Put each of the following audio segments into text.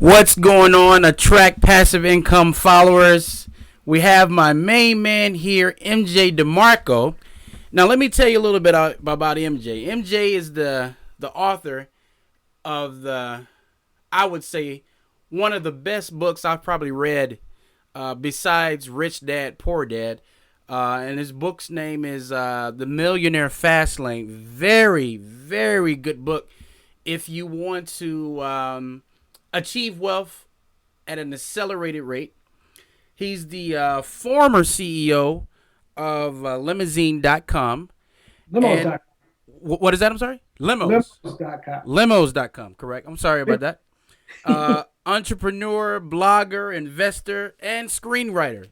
What's going on, attract passive income followers? We have my main man here, MJ Demarco. Now, let me tell you a little bit about MJ. MJ is the author of I would say, one of the best books I've probably read besides Rich Dad, Poor Dad. And his book's name is The Millionaire Fast Lane. Very, very good book if you want to achieve wealth at an accelerated rate. He's the former CEO of limousine.com. Limos.com. What is that? I'm sorry? Limos. Limos.com. Limos.com, correct. I'm sorry about that. Entrepreneur, blogger, investor, and screenwriter.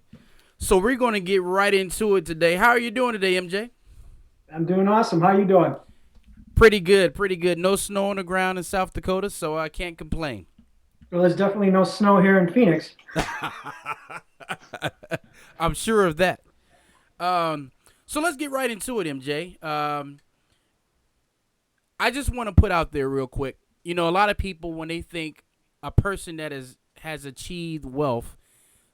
So we're going to get right into it today. How are you doing today, MJ? I'm doing awesome. How you doing? Pretty good, pretty good. No snow on the ground in South Dakota, so I can't complain. Well, there's definitely no snow here in Phoenix. I'm sure of that. So let's get right into it, MJ. I just want to put out there real quick. You know, a lot of people, when they think a person that has achieved wealth,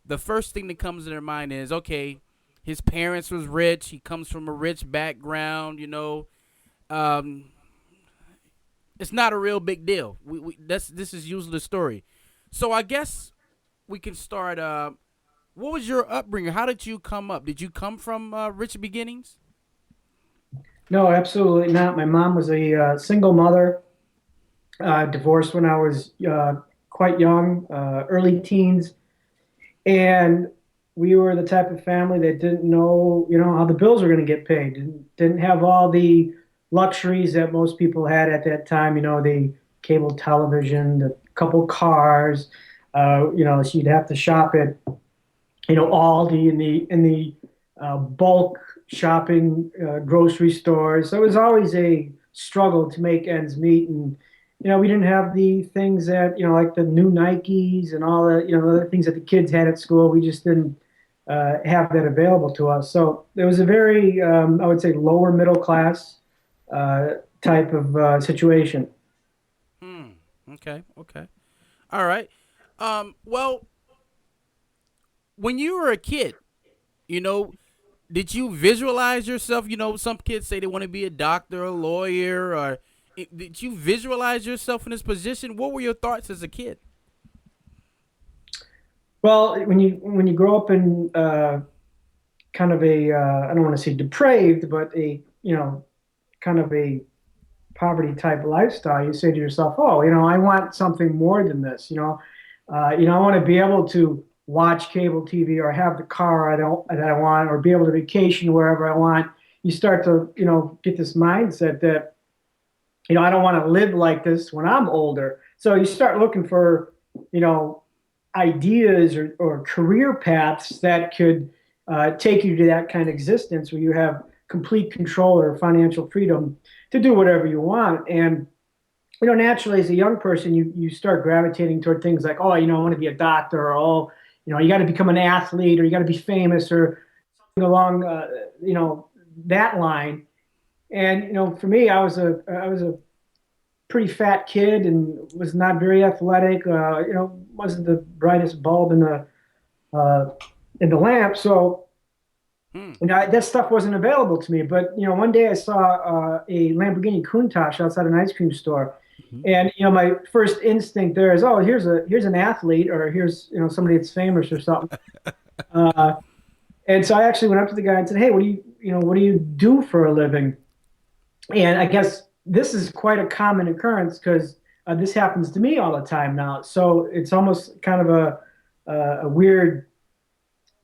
the first thing that comes to their mind is, okay, his parents was rich. He comes from a rich background. You know, it's not a real big deal. This is usually the story. So I guess we can start. What was your upbringing? How did you come up? Did you come from rich beginnings? No, absolutely not. My mom was a single mother, divorced when I was quite young, early teens, and we were the type of family that didn't know, how the bills were going to get paid. Didn't have all the luxuries that most people had at that time. The cable television, the couple cars. So you'd have to shop at, Aldi in the bulk shopping grocery stores. So it was always a struggle to make ends meet, and we didn't have the things that like the new Nikes and all the other things that the kids had at school. We just didn't have that available to us. So there was a very I would say lower middle class type of situation. Okay. Okay. All right. Well, when you were a kid, you know, did you visualize yourself? You know, some kids say they want to be a doctor, a lawyer, or did you visualize yourself in this position? What were your thoughts as a kid? Well, when you grow up in kind of a I don't want to say depraved, but a kind of a poverty type lifestyle, you say to yourself, oh, I want something more than this. I want to be able to watch cable TV or have the car that I want, or be able to vacation wherever I want. You start to get this mindset that I don't want to live like this when I'm older. So you start looking for you know ideas or career paths that could take you to that kind of existence where you have complete control or financial freedom to do whatever you want. And naturally, as a young person, you start gravitating toward things like, oh, I want to be a doctor, or oh, you got to become an athlete, or you got to be famous, or something along, that line. And for me, I was a pretty fat kid and was not very athletic. Wasn't the brightest bulb uh, in the lamp. So Hmm. that stuff wasn't available to me. But one day I saw a Lamborghini Countach outside an ice cream store, Hmm. and my first instinct there is, oh, here's an athlete, or here's somebody that's famous or something. Uh, and so I actually went up to the guy and said, hey, what do you do for a living? And I guess this is quite a common occurrence because this happens to me all the time now. So it's almost kind of a weird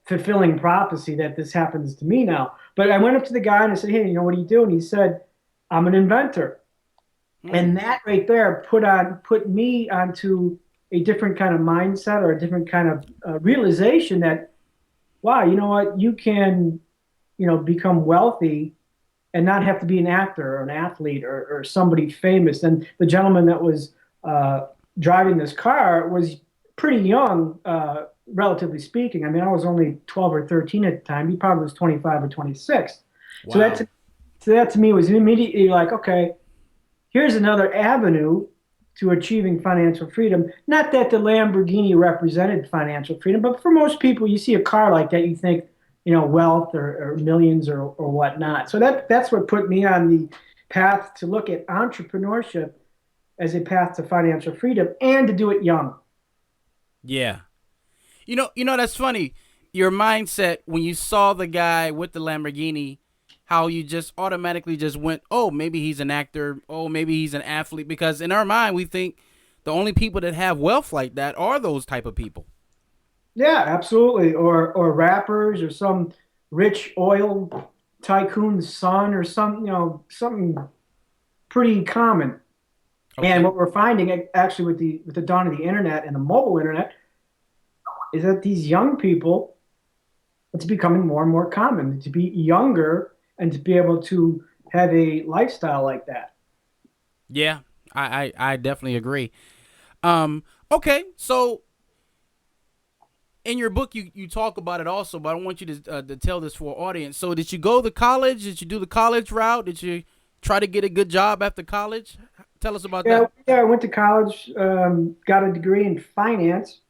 fulfilling prophecy that this happens to me now. But I went up to the guy and I said, hey, what do you do? And he said, I'm an inventor. Hmm. And that right there put me onto a different kind of mindset, or a different kind of realization that, wow, you know what, you can become wealthy and not have to be an actor or an athlete, or somebody famous. And the gentleman that was driving this car was pretty young, relatively speaking. I mean, I was only 12 or 13 at the time. He probably was 25 or 26. So Wow. that to me was immediately like, okay, here's another avenue to achieving financial freedom. Not that the Lamborghini represented financial freedom, but for most people, you see a car like that, you think, wealth or millions or whatnot. So that's what put me on the path to look at entrepreneurship as a path to financial freedom and to do it young. Yeah. That's funny. Your mindset when you saw the guy with the Lamborghini, how you just automatically just went, oh, maybe he's an actor. Oh, maybe he's an athlete. Because in our mind, we think the only people that have wealth like that are those type of people. Yeah, absolutely. Or rappers or some rich oil tycoon's son or something pretty common. And Okay. what we're finding actually with the dawn of the internet and the mobile internet is that these young people, it's becoming more and more common to be younger and to be able to have a lifestyle like that. Yeah, I definitely agree. Okay, so in your book you talk about it also, but I want you to tell this for our audience. So did you go to college? Did you do the college route? Did you try to get a good job after college? Tell us about Yeah, that. yeah. I went to college, got a degree in finance,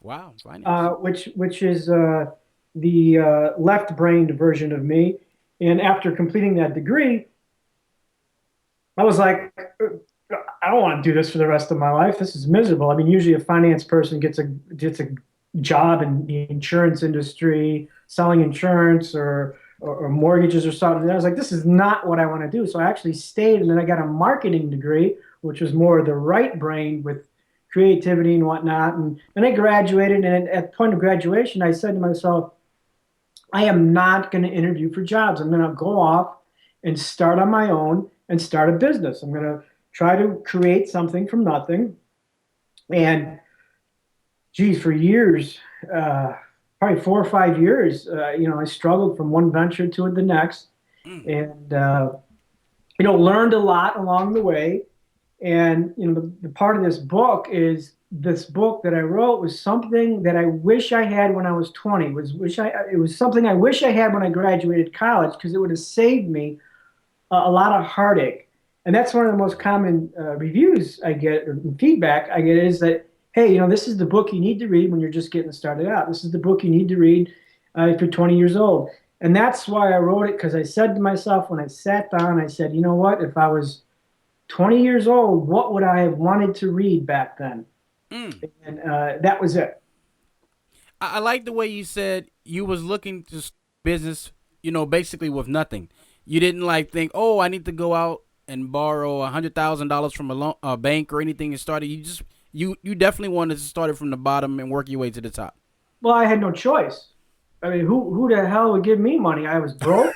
Wow, finance. which is the left-brained version of me. And after completing that degree, I was like, I don't want to do this for the rest of my life. This is miserable. I mean, usually a finance person gets a job in the insurance industry, selling insurance or mortgages or something. And I was like, this is not what I want to do. So I actually stayed, and then I got a marketing degree, which was more the right brain with creativity and whatnot. And then I graduated, and at the point of graduation, I said to myself, I am not going to interview for jobs. I'm going to go off and start on my own and start a business. I'm going to try to create something from nothing. And geez, for years, probably 4 or 5 years, I struggled from one venture to the next, Mm. and learned a lot along the way. And the part of this book that I wrote was something that I wish I had when I was 20. It was something I wish I had when I graduated college because it would have saved me a lot of heartache. And that's one of the most common reviews I get or feedback I get is that, hey, this is the book you need to read when you're just getting started out. This is the book you need to read if you're 20 years old. And that's why I wrote it, because I said to myself when I sat down, I said, you know what? If I was 20 years old, what would I have wanted to read back then? Mm. And that was it. I like the way you said you was looking to business, basically with nothing. You didn't like think, oh, I need to go out and borrow $100,000 from a bank or anything and start it. You definitely wanted to start it from the bottom and work your way to the top. Well, I had no choice. I mean, who the hell would give me money? I was broke.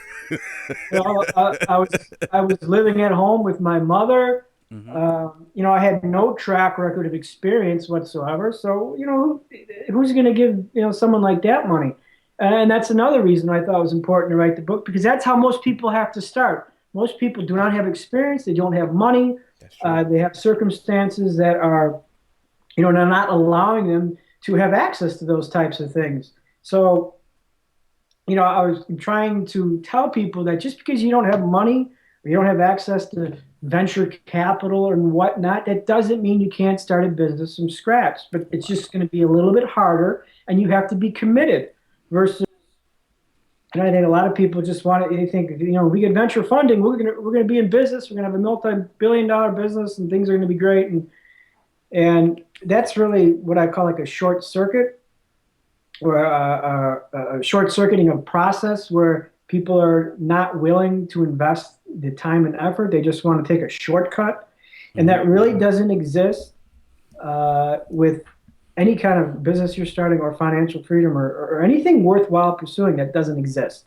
I was living at home with my mother. Mm-hmm. I had no track record of experience whatsoever. So, who's going to give someone like that money? And that's another reason I thought it was important to write the book because that's how most people have to start. Most people do not have experience. They don't have money. That's true. They have circumstances that are, not allowing them to have access to those types of things. So I was trying to tell people that just because you don't have money or you don't have access to venture capital and whatnot, that doesn't mean you can't start a business from scratch. But it's just going to be a little bit harder, and you have to be committed. Versus, and I think a lot of people just want to. They think, we get venture funding, we're gonna be in business, we're gonna have a multi-billion-dollar business, and things are gonna be great. And that's really what I call like a short circuit or a short circuiting of process where people are not willing to invest the time and effort. They just want to take a shortcut. And Mm-hmm. that really doesn't exist with any kind of business you're starting or financial freedom or anything worthwhile pursuing that doesn't exist.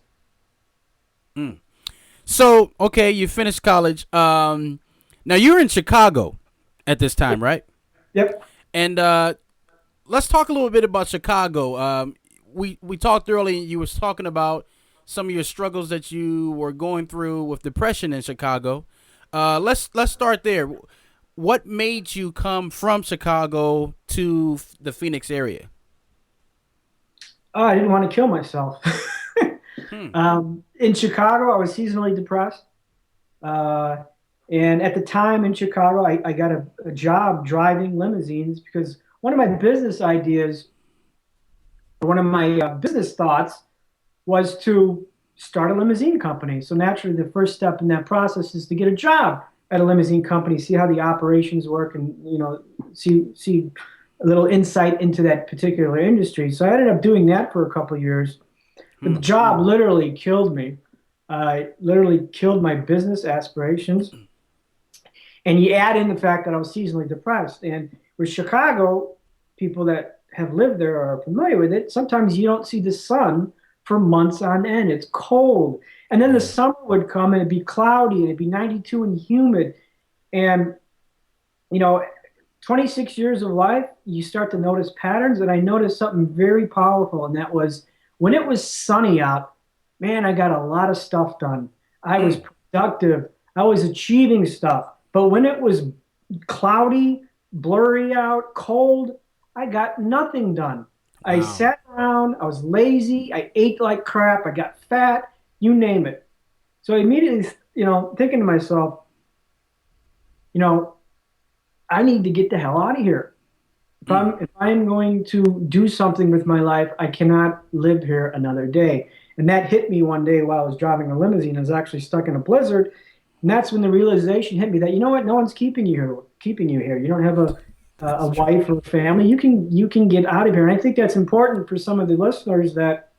Mm. So, okay, you finished college. Now you're in Chicago at this time, right? Yep. And let's talk a little bit about Chicago. We talked earlier. You was talking about some of your struggles that you were going through with depression in Chicago. Let's start there. What made you come from Chicago to the Phoenix area? Oh, I didn't want to kill myself. Hmm. In Chicago, I was seasonally depressed. Uh, And at the time in Chicago, I got a job driving limousines because one of my business ideas, one of my business thoughts was to start a limousine company. So naturally, the first step in that process is to get a job at a limousine company, see how the operations work, and see a little insight into that particular industry. So I ended up doing that for a couple of years. But the Hmm. job literally killed me. Literally killed my business aspirations. And you add in the fact that I was seasonally depressed. And with Chicago, people that have lived there are familiar with it. Sometimes you don't see the sun for months on end. It's cold. And then the Yeah. summer would come and it'd be cloudy and it'd be 92 and humid. And, you know, 26 years of life, you start to notice patterns. And I noticed something very powerful. And that was when it was sunny out, man, I got a lot of stuff done. I was Mm. productive. I was achieving stuff. But when it was cloudy, blurry out, cold, I got nothing done. I Wow. sat around, I was lazy, I ate like crap, I got fat, you name it. So immediately, thinking to myself, you know, I need to get the hell out of here. Mm. If I'm going to do something with my life, I cannot live here another day. And that hit me one day while I was driving a limousine. I was actually stuck in a blizzard, and that's when the realization hit me that you know what, no one's keeping you here. Keeping you here. You don't have a That's true. wife or a family. You can get out of here. And I think that's important for some of the listeners that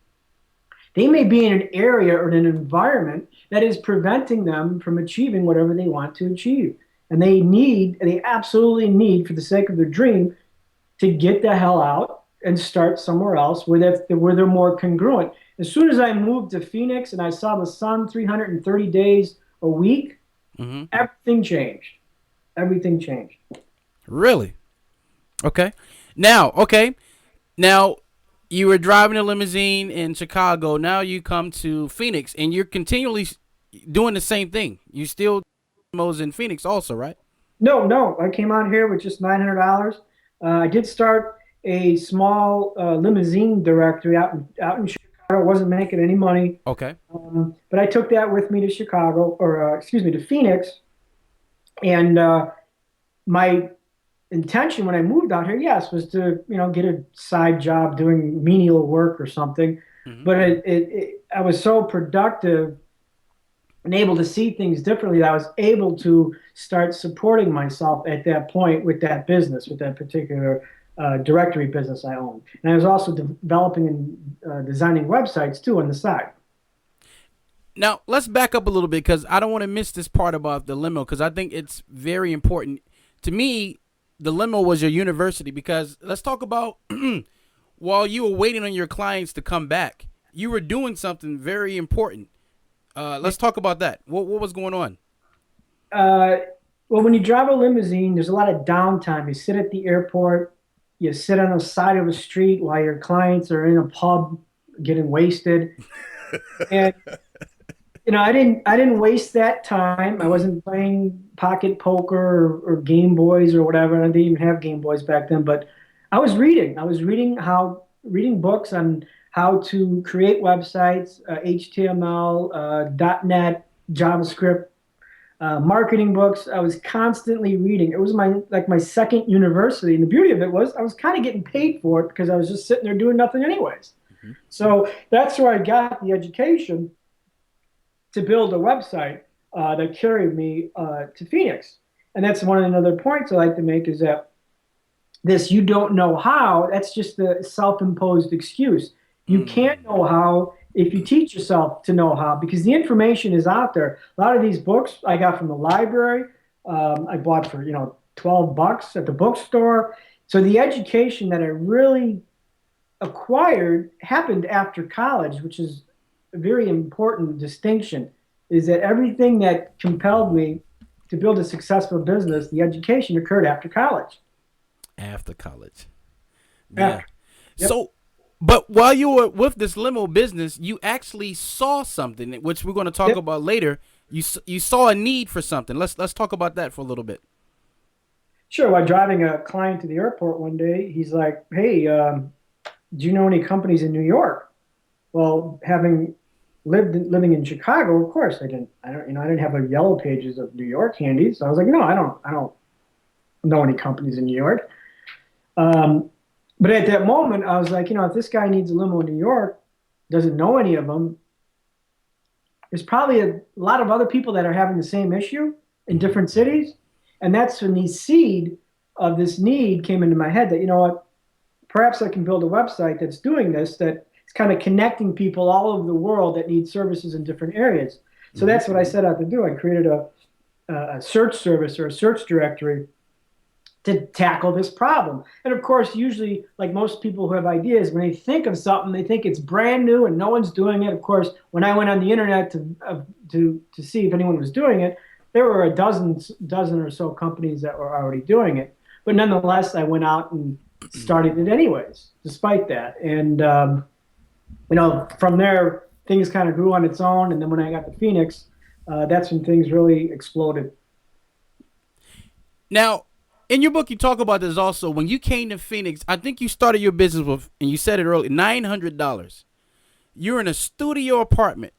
they may be in an area or in an environment that is preventing them from achieving whatever they want to achieve. And they absolutely need, for the sake of their dream, to get the hell out and start somewhere else where they're more congruent. As soon as I moved to Phoenix and I saw the sun 330 days a week, Hmm. everything changed. Everything changed. Really? Okay. Okay. Now, you were driving a limousine in Chicago. Now you come to Phoenix, and you're continually doing the same thing. You still limos in Phoenix, also, right? No, no, I came out here with just $900. I did start a small limousine directory out in Chicago. I wasn't making any money, Okay. but I took that with me to Chicago, or excuse me, to Phoenix. And my intention when I moved out here, yes, was to get a side job doing menial work or something. Hmm. But I was so productive and able to see things differently that I was able to start supporting myself at that point with that business, with that particular directory business I owned. And I was also developing and designing websites too on the side. Now, let's back up a little bit because I don't want to miss this part about the limo because I think it's very important. To me, the limo was your university because let's talk about while you were waiting on your clients to come back, you were doing something very important. Let's talk about that. What was going on? Uh, well, when you drive a limousine, there's a lot of downtime. You sit at the airport, you sit on the side of a street while your clients are in a pub getting wasted. And I didn't waste that time. I wasn't playing pocket poker or Game Boys or whatever. I didn't even have Game Boys back then, but I was reading. I was reading books on how to create websites, HTML, .NET, JavaScript, marketing books. I was constantly reading. It was my second university, and the beauty of it was I was kind of getting paid for it because I was just sitting there doing nothing anyways. Mm-hmm. So that's where I got the education to build a website that carried me to Phoenix. And that's one of the other points I like to make is that this you don't know how, that's just the self-imposed excuse. You can't Mm. know how if you teach yourself to know how because the information is out there. A lot of these books I got from the library. I bought for 12 bucks at the bookstore. So the education that I really acquired happened after college, which is a very important distinction, is that everything that compelled me to build a successful business, the education occurred after college. After college. Yeah. After, yep, So, but while you were with this limo business, you actually saw something, which we're going to talk yep. about later. You saw a need for something. Let's talk about that for a little bit. Sure. While driving a client to the airport one day, he's like, "Hey, do you know any companies in New York?" Well, having living in Chicago, of course, I didn't have a yellow pages of New York handy. So I was like, no, I don't know any companies in New York. Um, but at that moment, I was like, if this guy needs a limo in New York, doesn't know any of them, there's probably a lot of other people that are having the same issue in different cities. And that's when the seed of this need came into my head that, what, perhaps I can build a website that's doing this, that it's kind of connecting people all over the world that need services in different areas. So that's what I set out to do. I created a search service or a search directory to tackle this problem. And of course, usually, like most people who have ideas, when they think of something, they think it's brand new and no one's doing it. Of course, when I went on the internet to see if anyone was doing it, there were a dozen or so companies that were already doing it. But nonetheless, I went out and started it anyways, despite that. And from there, things kind of grew on its own. And then when I got to Phoenix, that's when things really exploded. Now, in your book, you talk about this also. When you came to Phoenix, I think you started your business with, and you said it earlier, $900. You're in a studio apartment.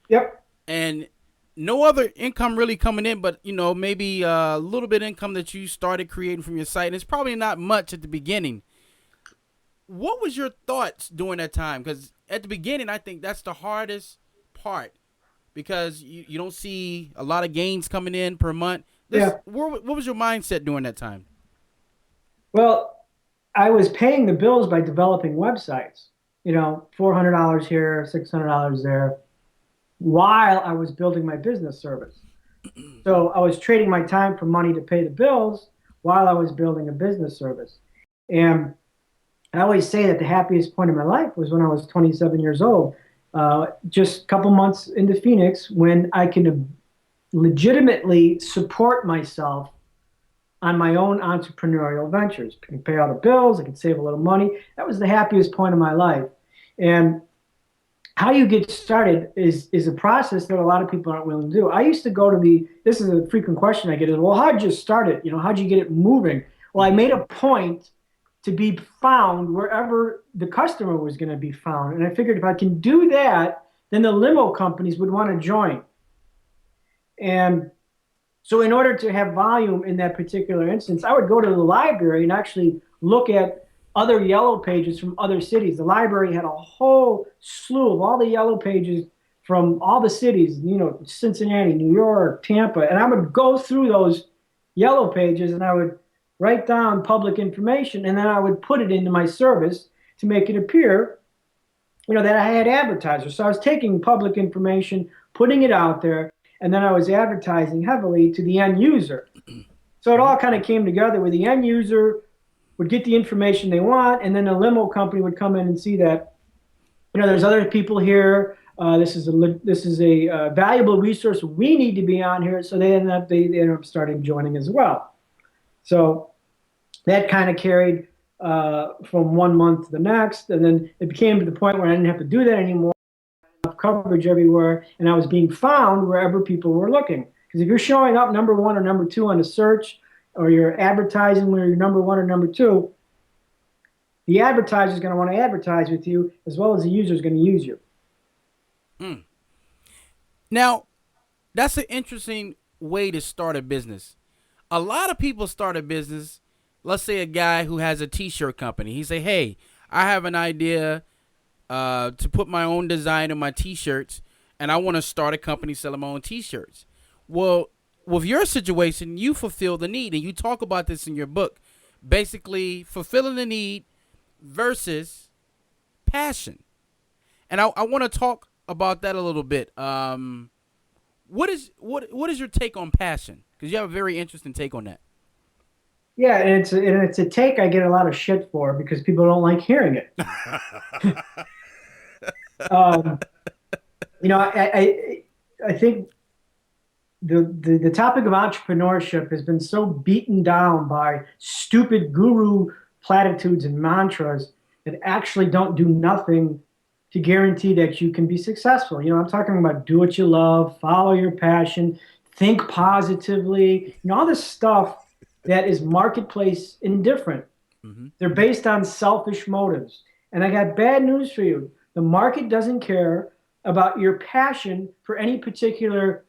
Yep. And no other income really coming in, but maybe a little bit of income that you started creating from your site. And it's probably not much at the beginning. What was your thoughts during that time? Because at the beginning, I think that's the hardest part, because you don't see a lot of gains coming in per month. What was your mindset during that time? Well, I was paying the bills by developing websites, $400 here, $600 there, while I was building my business service. So I was trading my time for money to pay the bills while I was building a business service. And I always say that the happiest point of my life was when I was 27 years old, just a couple months into Phoenix, when I can legitimately support myself on my own entrepreneurial ventures. I can pay all the bills, I can save a little money. That was the happiest point of my life. And how you get started is a process that a lot of people aren't willing to do. I used to go to this is a frequent question I get is, well, how'd you start it? How'd you get it moving? Well, I made a point to be found wherever the customer was going to be found. And I figured if I can do that, then the limo companies would want to join. And so in order to have volume in that particular instance, I would go to the library and actually look at other yellow pages from other cities. The library had a whole slew of all the yellow pages from all the cities, Cincinnati, New York, Tampa. And I would go through those yellow pages and I would write down public information, and then I would put it into my service to make it appear, that I had advertisers. So I was taking public information, putting it out there, and then I was advertising heavily to the end user. So it all kind of came together where the end user would get the information they want, and then a limo company would come in and see that, there's other people here. This is a valuable resource. We need to be on here. So they end up starting joining as well. So that kind of carried from 1 month to the next, and then it became to the point where I didn't have to do that anymore. Coverage everywhere, and I was being found wherever people were looking. Because if you're showing up number one or number two on a search, or you're advertising where you're number one or number two, the advertiser is going to want to advertise with you as well as the user is going to use you. Now, that's an interesting way to start a business. A lot of people start a business. Let's say a guy who has a t-shirt company. He say, hey, I have an idea to put my own design on my t-shirts, and I want to start a company selling my own t-shirts. Well, with your situation, you fulfill the need, and you talk about this in your book. Basically, fulfilling the need versus passion. And I want to talk about that a little bit. What is your take on passion? Because you have a very interesting take on that. Yeah, and it's a take I get a lot of shit for because people don't like hearing it. I think the topic of entrepreneurship has been so beaten down by stupid guru platitudes and mantras that actually don't do nothing to guarantee that you can be successful. I'm talking about do what you love, follow your passion, think positively, all this stuff that is marketplace indifferent. Mm-hmm. They're based on selfish motives. And I got bad news for you. The market doesn't care about your passion for any particular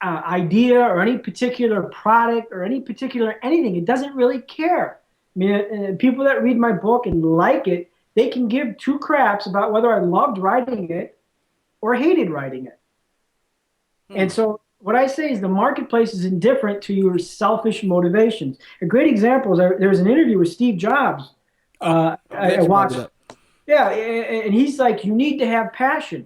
idea or any particular product or any particular anything. It doesn't really care. I mean, people that read my book and like it, they can give two craps about whether I loved writing it or hated writing it. And so what I say is the marketplace is indifferent to your selfish motivations. A great example is there was an interview with Steve Jobs. I watched. Yeah, and he's like, you need to have passion.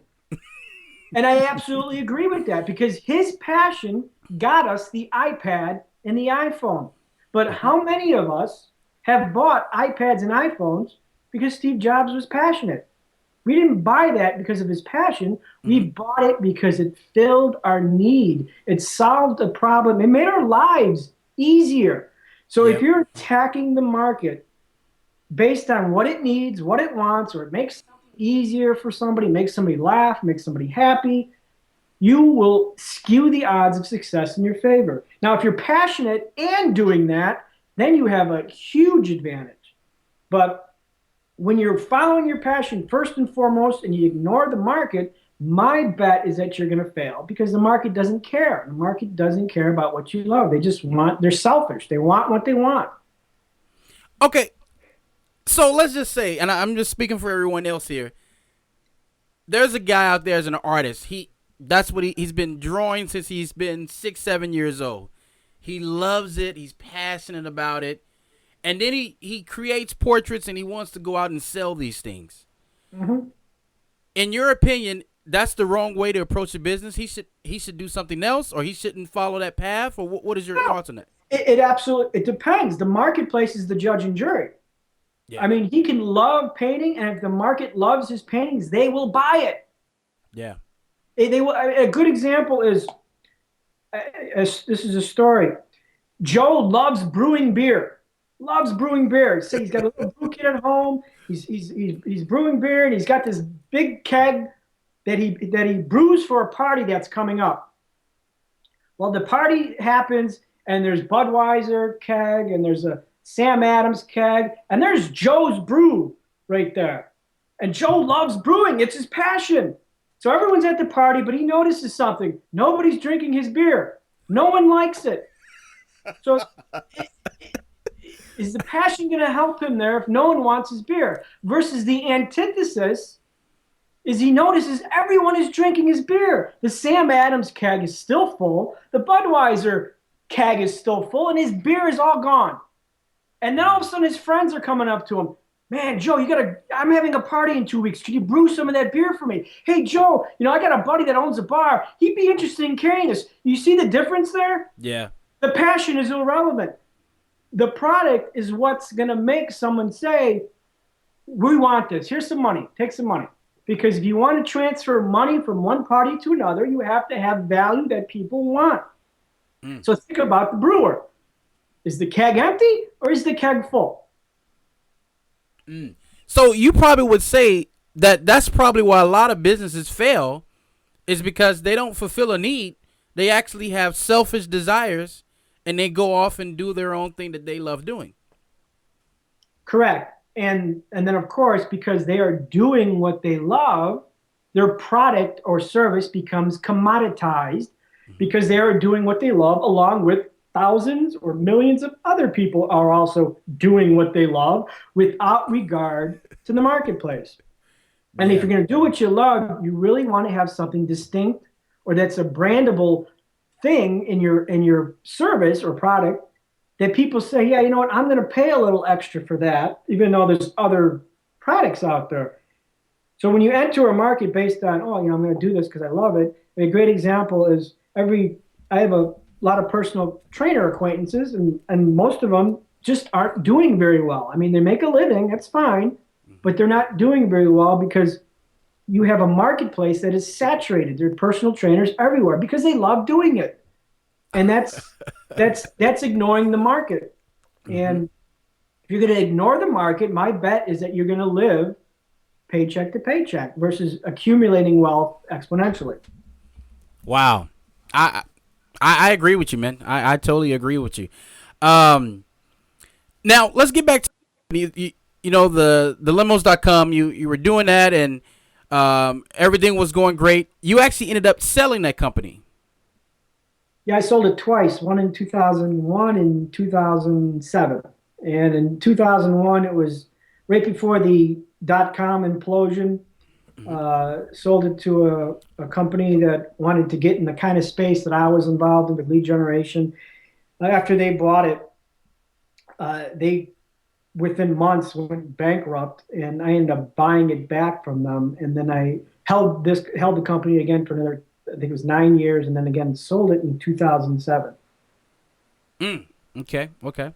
And I absolutely agree with that because his passion got us the iPad and the iPhone. But how many of us have bought iPads and iPhones because Steve Jobs was passionate? We didn't buy that because of his passion. We bought it because it filled our need. It solved a problem. It made our lives easier. So if you're attacking the market based on what it needs, what it wants, or it makes something easier for somebody, makes somebody laugh, makes somebody happy, you will skew the odds of success in your favor. Now, if you're passionate and doing that, then you have a huge advantage. But when you're following your passion first and foremost and you ignore the market, my bet is that you're going to fail because the market doesn't care. The market doesn't care about what you love. They just they're selfish. They want what they want. Okay. So let's just say, and I'm just speaking for everyone else here. There's a guy out there as an artist. That's what he's been drawing since he's been 6, 7 years old. He loves it. He's passionate about it. And then he creates portraits and he wants to go out and sell these things. Mm-hmm. In your opinion, that's the wrong way to approach a business? He should do something else, or he shouldn't follow that path? Or what is your thoughts on that? It absolutely, it depends. The marketplace is the judge and jury. Yeah. I mean, he can love painting, and if the market loves his paintings, they will buy it. Yeah. They will. A good example is, this is a story. Joe loves brewing beer. Loves brewing beer. So he's got a little brew kit at home. He's brewing beer, and he's got this big keg that he brews for a party that's coming up. Well, the party happens, and there's Budweiser keg, and there's a Sam Adams keg, and there's Joe's brew right there. And Joe loves brewing. It's his passion. So everyone's at the party, but he notices something. Nobody's drinking his beer. No one likes it. So is the passion going to help him there if no one wants his beer? Versus the antithesis is he notices everyone is drinking his beer. The Sam Adams keg is still full. The Budweiser keg is still full, and his beer is all gone. And then all of a sudden his friends are coming up to him. Man, Joe, I'm having a party in 2 weeks. Could you brew some of that beer for me? Hey, Joe, I got a buddy that owns a bar. He'd be interested in carrying this. You see the difference there? Yeah. The passion is irrelevant. The product is what's going to make someone say, we want this. Here's some money. Take some money. Because if you want to transfer money from one party to another, you have to have value that people want. So think about the brewer. Is the keg empty or is the keg full? So you probably would say that that's probably why a lot of businesses fail, is because they don't fulfill a need. They actually have selfish desires, and they go off and do their own thing that they love doing. Correct. And then, of course, because they are doing what they love, their product or service becomes commoditized because they are doing what they love, along with thousands or millions of other people are also doing what they love without regard to the marketplace. And if you're going to do what you love, you really want to have something distinct or that's a brandable thing in your service or product that people say, yeah, you know what, I'm going to pay a little extra for that, even though there's other products out there. So when you enter a market based on, I'm going to do this because I love it. A great example is I have a lot of personal trainer acquaintances, and most of them just aren't doing very well. I mean, they make a living, that's fine, but they're not doing very well because you have a marketplace that is saturated. There are personal trainers everywhere because they love doing it. And that's ignoring the market. And if you're going to ignore the market, my bet is that you're going to live paycheck to paycheck versus accumulating wealth exponentially. Wow. I agree with you, man. I totally agree with you. Now let's get back to the limos.com. You were doing that, and Everything was going great. You actually ended up selling that company. Yeah, I sold it twice, one in 2001 and 2007. And in 2001, it was right before the dot-com implosion. Sold it to a company that wanted to get in the kind of space that I was involved in with lead generation. After they bought it, they within months went bankrupt, and I ended up buying it back from them. And then I held the company again for another, I think it was 9 years, and then again sold it in 2007. Okay. Okay.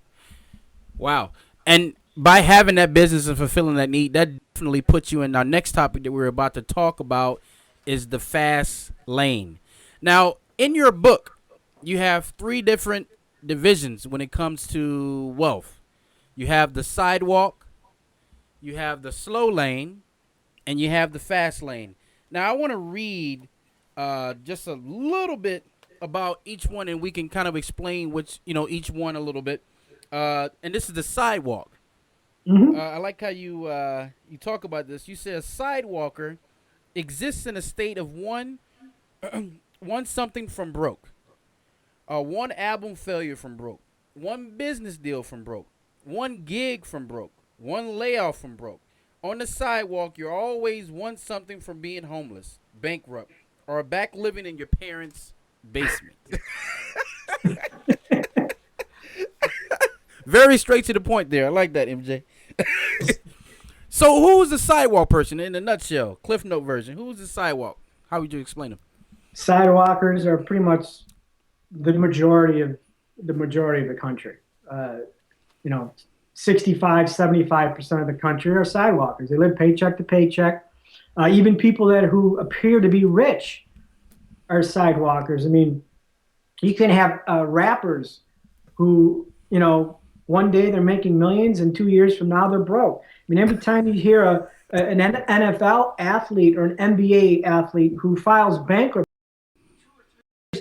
Wow. And by having that business and fulfilling that need, that definitely puts you in our next topic that we're about to talk about is the fast lane. Now, in your book, you have three different divisions when it comes to wealth. You have the sidewalk, you have the slow lane, and you have the fast lane. Now, I want to read just a little bit about each one, and we can kind of explain which, each one a little bit. And this is the sidewalk. Mm-hmm. I like how you talk about this. You say a sidewalker exists in a state of one something from broke, one album failure from broke, one business deal from broke, one gig from broke, one layoff from broke. On the sidewalk, you're always one something from being homeless, bankrupt, or back living in your parents' basement. Very straight to the point there. I like that, MJ. So who's the sidewalk person in a nutshell? Cliff Note version. Who's the sidewalk? How would you explain them? Sidewalkers are pretty much the majority of the country. Uh, you know, 65, 75% of the country are sidewalkers. They live paycheck to paycheck. Even people who appear to be rich are sidewalkers. I mean, you can have rappers who, one day they're making millions, and 2 years from now they're broke. I mean, every time you hear an NFL athlete or an NBA athlete who files bankruptcy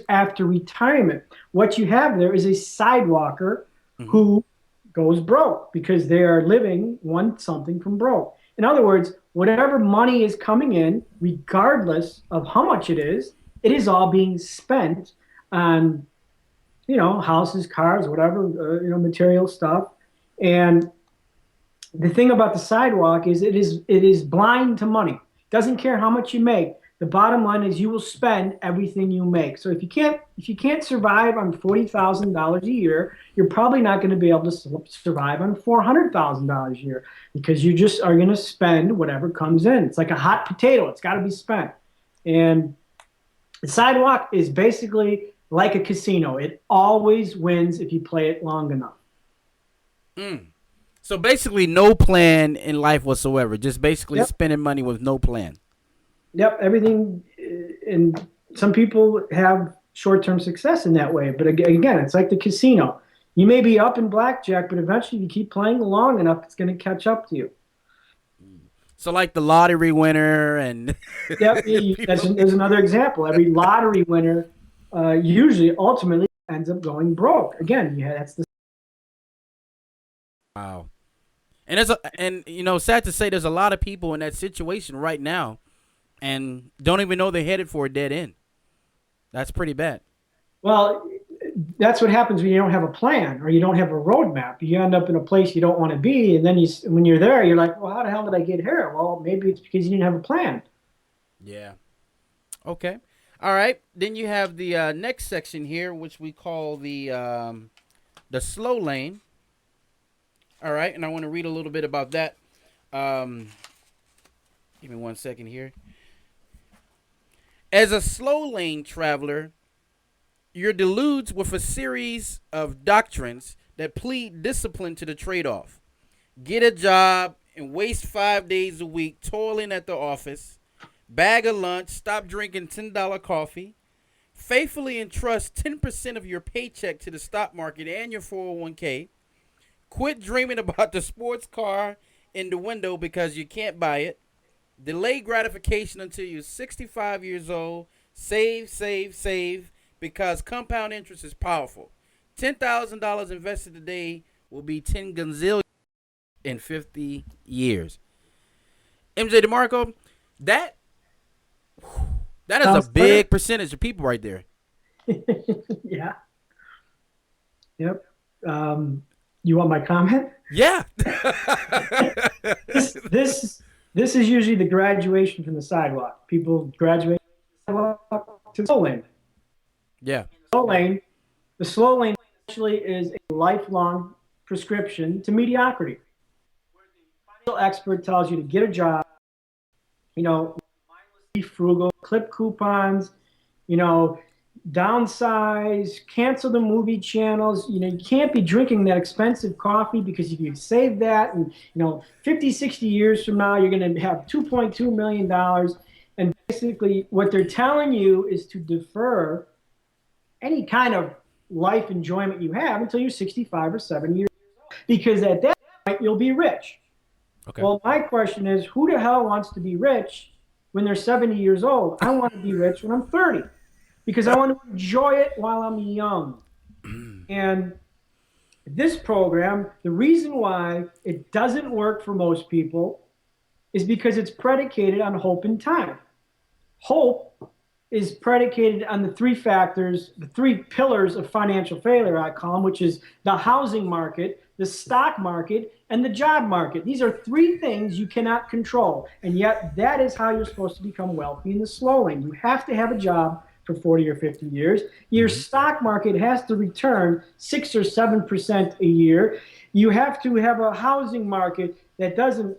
after retirement, what you have there is a sidewalker Mm-hmm. who goes broke because they are living one something from broke. In other words, whatever money is coming in, regardless of how much it is all being spent on houses, cars, whatever, material stuff. And the thing about the sidewalk is it is blind to money. Doesn't care how much you make. The bottom line is you will spend everything you make. So if you can't survive on $40,000 a year, you're probably not going to be able to survive on $400,000 a year because you just are going to spend whatever comes in. It's like a hot potato. It's got to be spent. And the sidewalk is basically like a casino. It always wins if you play it long enough. Mm. So basically, no plan in life whatsoever. Just basically Yep. spending money with no plan. Yep. Everything. And some people have short-term success in that way. But again, it's like the casino. You may be up in blackjack, but eventually, if you keep playing long enough, it's going to catch up to you. So like the lottery winner and Yep. There's another example. Every lottery winner usually ultimately ends up going broke. Again, yeah, that's the wow. And sad to say, there's a lot of people in that situation right now, and don't even know they're headed for a dead end. That's pretty bad. well, that's what happens when you don't have a plan or you don't have a roadmap. You end up in a place you don't want to be, and then when you're there, you're like, well, how the hell did I get here? Well, maybe it's because you didn't have a plan. Yeah. Okay. All right. Then you have the next section here, which we call the slow lane. All right, and I want to read a little bit about that. Um, Give me 1 second here. As a slow lane traveler, you're deluged with a series of doctrines that plead discipline to the trade-off. Get a job and waste 5 days a week toiling at the office. Bag a lunch. Stop drinking $10 coffee. Faithfully entrust 10% of your paycheck to the stock market and your 401k. Quit dreaming about the sports car in the window because you can't buy it. Delay gratification until you're 65 years old. Save, save, save because compound interest is powerful. $10,000 invested today will be 10 gazillion in 50 years. MJ Demarco, that That is a Sounds better? big percentage of people right there. Yeah. Yep. Um, you want my comment? Yeah. This this this is usually the graduation from the sidewalk. People graduate from the sidewalk to the slow lane. Yeah. Slow lane. The slow lane actually is a lifelong prescription to mediocrity. The expert tells you to get a job, you know, be frugal, clip coupons, you know, downsize, cancel the movie channels. You can't be drinking that expensive coffee because if you save that and, 50, 60 years from now, you're going to have $2.2 million. And basically, what they're telling you is to defer any kind of life enjoyment you have until you're 65 or 70 years old. Because at that point, you'll be rich. Okay. Well, my question is, who the hell wants to be rich when they're 70 years old? I want to be rich when I'm 30 because I want to enjoy it while I'm young. And this program, the reason why it doesn't work for most people is because it's predicated on hope and time. Hope is predicated on the three factors, the three pillars of financial failure, I call them, which is the housing market, the stock market, and the job market. These are three things you cannot control. And yet, that is how you're supposed to become wealthy in the slow lane. You have to have a job for 40 or 50 years. Your stock market has to return 6 or 7% a year. You have to have a housing market that doesn't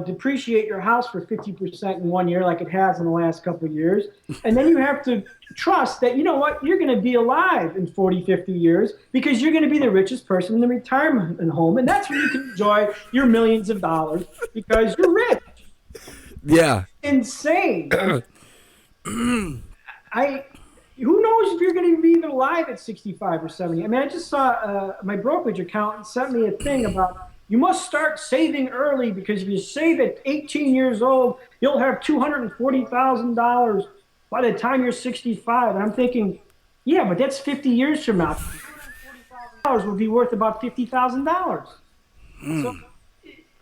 depreciate your house for 50% in 1 year like it has in the last couple of years. And then you have to trust that, you're going to be alive in 40, 50 years because you're going to be the richest person in the retirement home. And that's when you can enjoy your millions of dollars because you're rich. Yeah. Insane. I who knows if you're going to be even alive at 65 or 70. I mean, I just saw my brokerage accountant sent me a thing about you must start saving early because if you save at 18 years old, you'll have $240,000 by the time you're 65. And I'm thinking, yeah, but that's 50 years from now. $240,000 will be worth about $50,000. So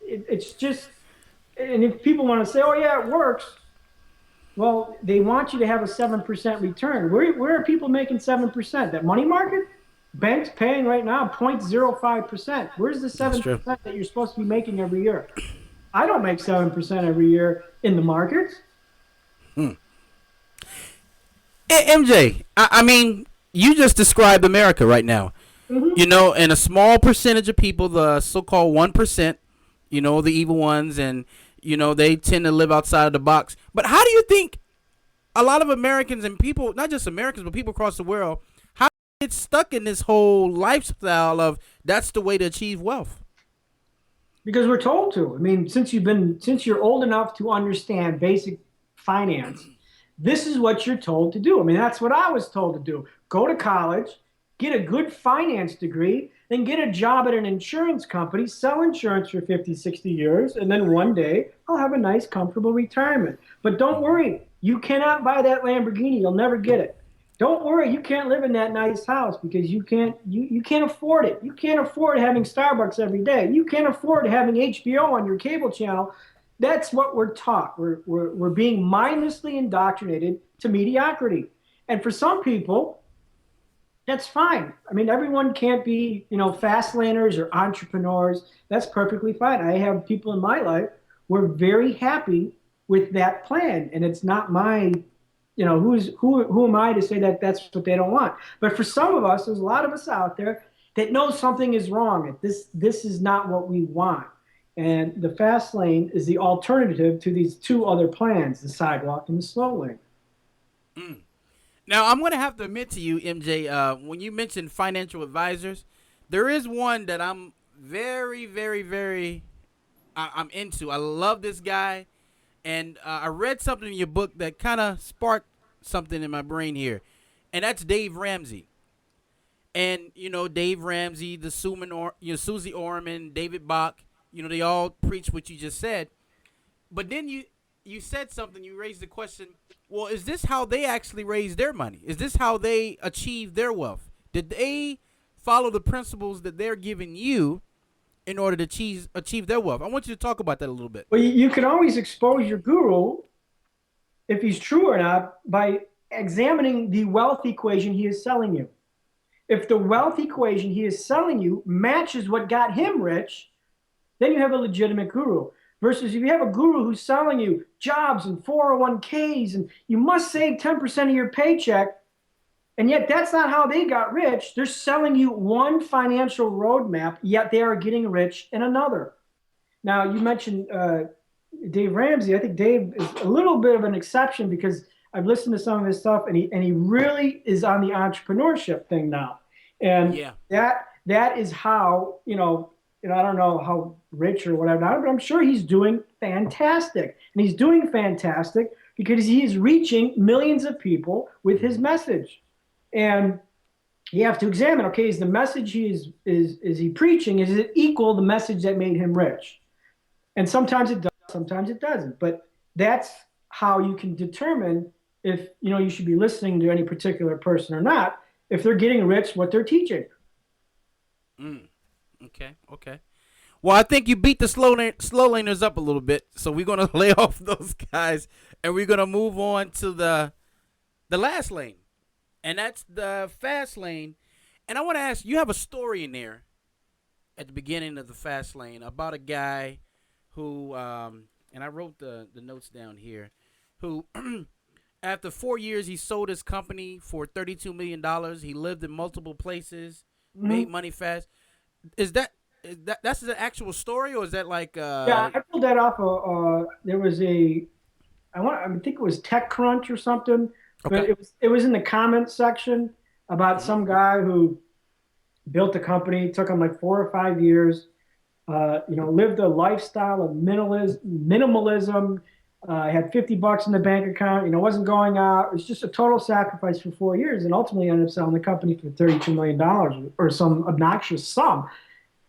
it's just, and if people want to say, oh, yeah, it works, well, they want you to have a 7% return. Where are people making 7%? That money market? Banks paying right now 0.05%. Where's the That's true. 7% that you're supposed to be making every year? I don't make 7% every year in the markets. MJ, I mean, you just described America right now. Mm-hmm. And a small percentage of people, the so-called 1%, the evil ones, and they tend to live outside of the box. But how do you think a lot of Americans and people, not just Americans, but people across the world, how get stuck in this whole lifestyle of that's the way to achieve wealth? Because we're told to. I mean, since you're old enough to understand basic finance, this is what you're told to do. I mean, that's what I was told to do. Go to college, get a good finance degree, then get a job at an insurance company, sell insurance for 50, 60 years, and then one day I'll have a nice, comfortable retirement. But don't worry, you cannot buy that Lamborghini. You'll never get it. Don't worry, you can't live in that nice house because you can't afford it. You can't afford having Starbucks every day. You can't afford having HBO on your cable channel. That's what we're taught. We're being mindlessly indoctrinated to mediocrity. And for some people, that's fine. I mean, everyone can't be, fast laners or entrepreneurs. That's perfectly fine. I have people in my life who are very happy with that plan. And it's not my, who am I to say that that's what they don't want? But for some of us, there's a lot of us out there that know something is wrong. This is not what we want. And the fast lane is the alternative to these two other plans, the sidewalk and the slow lane. Now, I'm going to have to admit to you, MJ, when you mentioned financial advisors, there is one that I'm very, very, very, I'm into. I love this guy. And I read something in your book that kind of sparked something in my brain here. And that's Dave Ramsey. And, Dave Ramsey, the Susie Orman, David Bach, they all preach what you just said. But then you said something, you raised the question, well, is this how they actually raise their money? Is this how they achieve their wealth? Did they follow the principles that they're giving you in order to achieve their wealth? I want you to talk about that a little bit. Well, you can always expose your guru if he's true or not by examining the wealth equation he is selling you. If the wealth equation he is selling you matches what got him rich, then you have a legitimate guru. Versus if you have a guru who's selling you jobs and 401ks and you must save 10% of your paycheck, and yet that's not how they got rich. They're selling you one financial roadmap, yet they are getting rich in another. Now, you mentioned Dave Ramsey. I think Dave is a little bit of an exception because I've listened to some of his stuff, and he really is on the entrepreneurship thing now, and Yeah. that is how I don't know how rich or whatever, but I'm sure he's doing fantastic, and he's doing fantastic because he's reaching millions of people with his message, and you have to examine, okay, is the message is he preaching, is it equal the message that made him rich? And sometimes it does, sometimes it doesn't. But that's how you can determine if you should be listening to any particular person or not, if they're getting rich what they're teaching. Mm. Okay. Okay. Well, I think you beat the slow laners up a little bit, so we're gonna lay off those guys, and we're gonna move on to the last lane, and that's the fast lane. And I want to ask, you have a story in there at the beginning of the fast lane about a guy who, and I wrote the notes down here, who after 4 years he sold his company for $32 million. He lived in multiple places, made Mm-hmm. money fast. Is that's the actual story, or is that like Yeah, I pulled that off. There was I think it was TechCrunch or something, but okay? it was in the comments section about Hmm. some guy who built a company. It took him like 4 or 5 years. Lived a lifestyle of minimalism. Had $50 in the bank account. Wasn't going out. It was just a total sacrifice for 4 years, and ultimately ended up selling the company for $32 million or some obnoxious sum.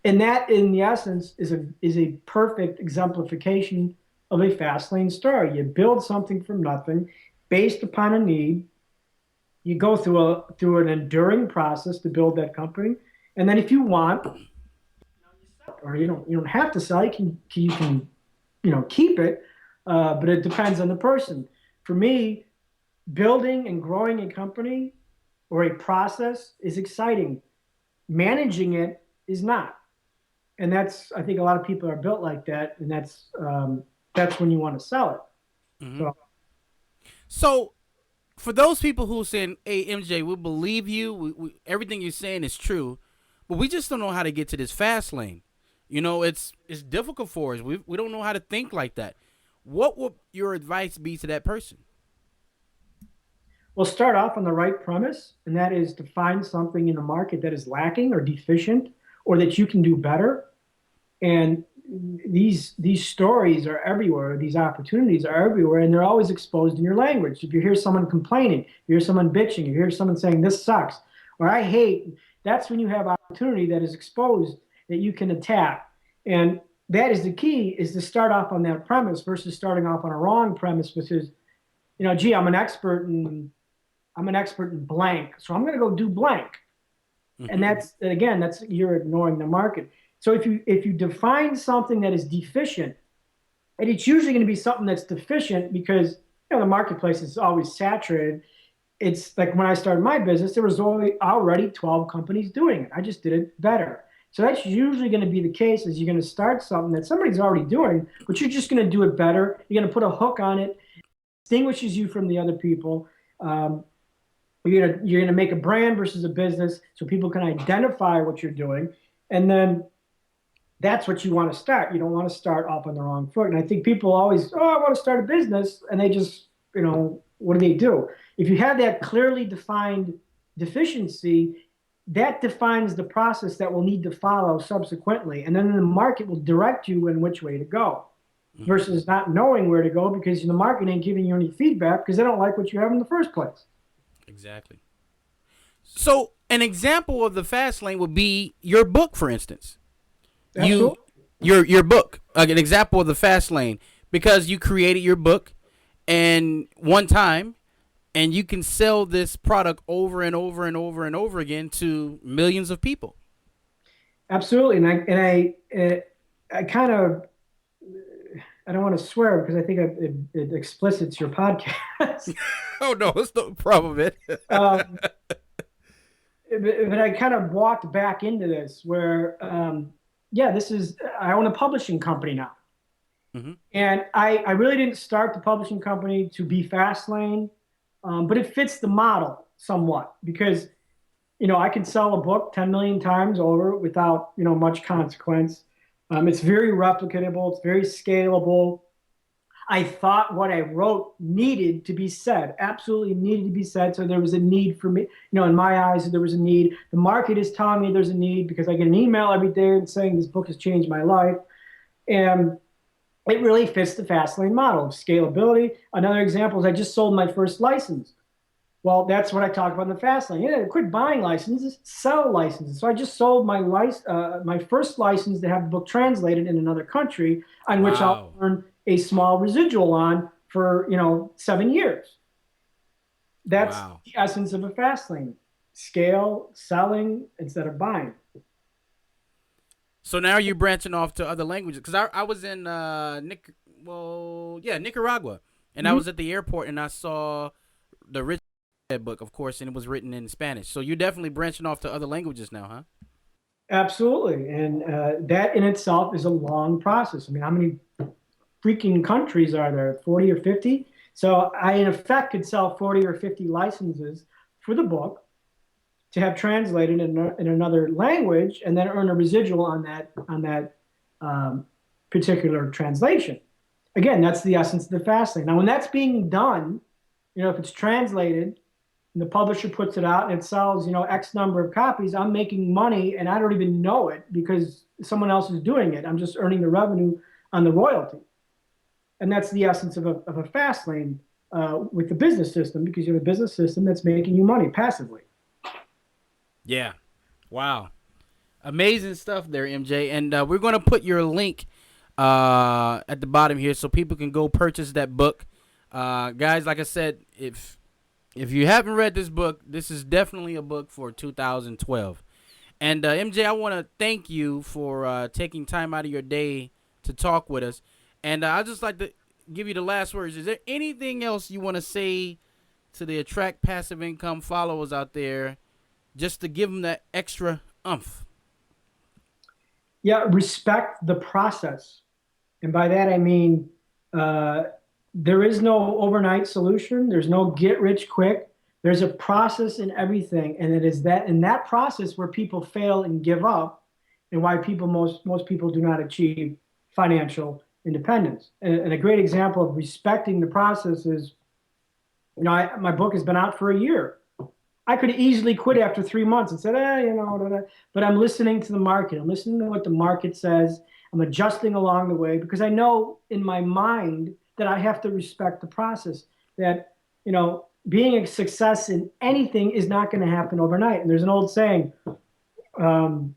And that, in the essence, is a perfect exemplification of a fast lane story. You build something from nothing, based upon a need. You go through an enduring process to build that company, and then if you want, or you don't have to sell. You can keep it, but it depends on the person. For me, building and growing a company or a process is exciting. Managing it is not, and that's I think a lot of people are built like that, and that's when you want to sell it. Hmm. So So for those people who are saying, "Hey, MJ, we believe you. Everything you're saying is true, but we just don't know how to get to this fast lane. It's difficult for us. We don't know how to think like that." What would your advice be to that person? we'll start off on the right premise, and that is to find something in the market that is lacking or deficient, or that you can do better. And these stories are everywhere. These opportunities are everywhere, and they're always exposed in your language. If you hear someone complaining, you hear someone bitching, you hear someone saying this sucks or I hate, that's when you have opportunity that is exposed that you can attack. And that is the key: is to start off on that premise versus starting off on a wrong premise, which is, gee, I'm an expert in blank, so I'm going to go do blank. And Hmm. that's, again, that's, you're ignoring the market. So if you define something that is deficient, and it's usually going to be something that's deficient because the marketplace is always saturated. It's like when I started my business, there was already 12 companies doing it. I just did it better. So that's usually going to be the case: is you're going to start something that somebody's already doing, but you're just going to do it better. You're going to put a hook on it, distinguishes you from the other people. Um, you're gonna make a brand versus a business so people can identify what you're doing, and then that's what you want to start. You don't want to start off on the wrong foot. And I think people always, oh, I want to start a business, and they just, what do? If you have that clearly defined deficiency, that defines the process that will need to follow subsequently, and then the market will direct you in which way to go. Hmm. Versus not knowing where to go because the market ain't giving you any feedback because they don't like what you have in the first place. Exactly. So an example of the fast lane would be your book, for instance. You, Absolutely. your book, an example of the fast lane, because you created your book and one time, and you can sell this product over and over and over and over again to millions of people. Absolutely, and I kind of I don't want to swear because I think it explicits your podcast. Oh no, it's no problem, man. um, but I kind of walked back into this where, yeah, I own a publishing company now. Hmm. And I really didn't start the publishing company to be fast lane, but it fits the model somewhat because, I can sell a book 10 million times over without, much consequence. It's very replicatable. It's very scalable. I thought what I wrote needed to be said, absolutely needed to be said. So there was a need for me, in my eyes, there was a need. The market is telling me there's a need because I get an email every day saying this book has changed my life. And it really fits the fast lane model of scalability. Another example is I just sold my first license. Well, that's what I talk about in the fast lane. Quit buying licenses, sell licenses. So I just sold my first license to have the book translated in another country, on which I'll Wow. earn a small residual on for 7 years. That's Wow. the essence of a fast lane: scale, selling instead of buying. So now you're branching off to other languages because I was in Nicaragua, and I Mhm. was at the airport and I saw the Rich Dad book, of course, and it was written in Spanish. So you're definitely branching off to other languages now, huh? Absolutely, and that in itself is a long process. I mean, how many freaking countries are there? 40 or 50? So I, in effect, could sell 40 or 50 licenses for the book to have translated in another language and then earn a residual on that um, particular translation. Again, that's the essence of the fast lane. Now, when that's being done, if it's translated and the publisher puts it out and it sells, X number of copies, I'm making money and I don't even know it because someone else is doing it. I'm just earning the revenue on the royalty. And that's the essence of a fast lane with the business system, because you have a business system that's making you money passively. Yeah. Wow. Amazing stuff there, MJ. And we're going to put your link at the bottom here so people can go purchase that book. Guys, like I said, if you haven't read this book, this is definitely a book for 2012. And MJ, I want to thank you for taking time out of your day to talk with us. And I'd just like to give you the last words. Is there anything else you want to say to the Attract Passive Income followers out there, just to give them that extra umph? Yeah, respect the process. And by that, I mean, uh, there is no overnight solution. There's no get rich quick. There's a process in everything. And it is that in that process where people fail and give up, and why most people do not achieve financial independence. And a great example of respecting the process is, my book has been out for a year. I could easily quit after 3 months and said, but I'm listening to the market. I'm listening to what the market says. I'm adjusting along the way because I know in my mind that I have to respect the process, that, being a success in anything is not going to happen overnight. And there's an old saying, um,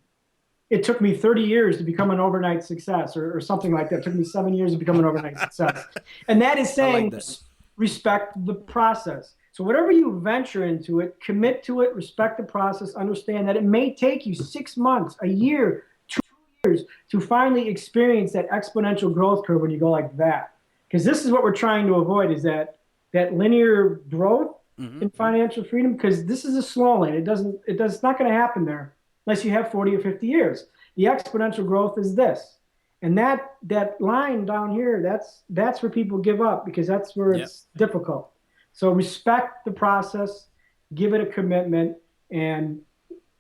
it took me 30 years to become an overnight success, or something like that. It took me 7 years to become an overnight success. And that is I like saying that. respect the process. So whatever you venture into it, commit to it, respect the process, understand that it may take you 6 months, a year, 2 years to finally experience that exponential growth curve when you go like that. Because this is what we're trying to avoid, is that linear growth in Mm-hmm. financial freedom, because this is a slow lane. It's not going to happen there unless you have 40 or 50 years. The exponential growth is this. And that line down here, that's where people give up, because that's where Yep. it's difficult. So respect the process, give it a commitment, and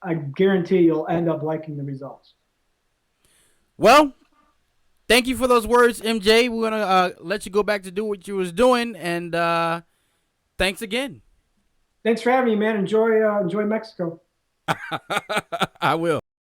I guarantee you'll end up liking the results. Well, thank you for those words, MJ. We're gonna let you go back to do what you was doing, and thanks again. Thanks for having me, man. Enjoy Mexico. I will.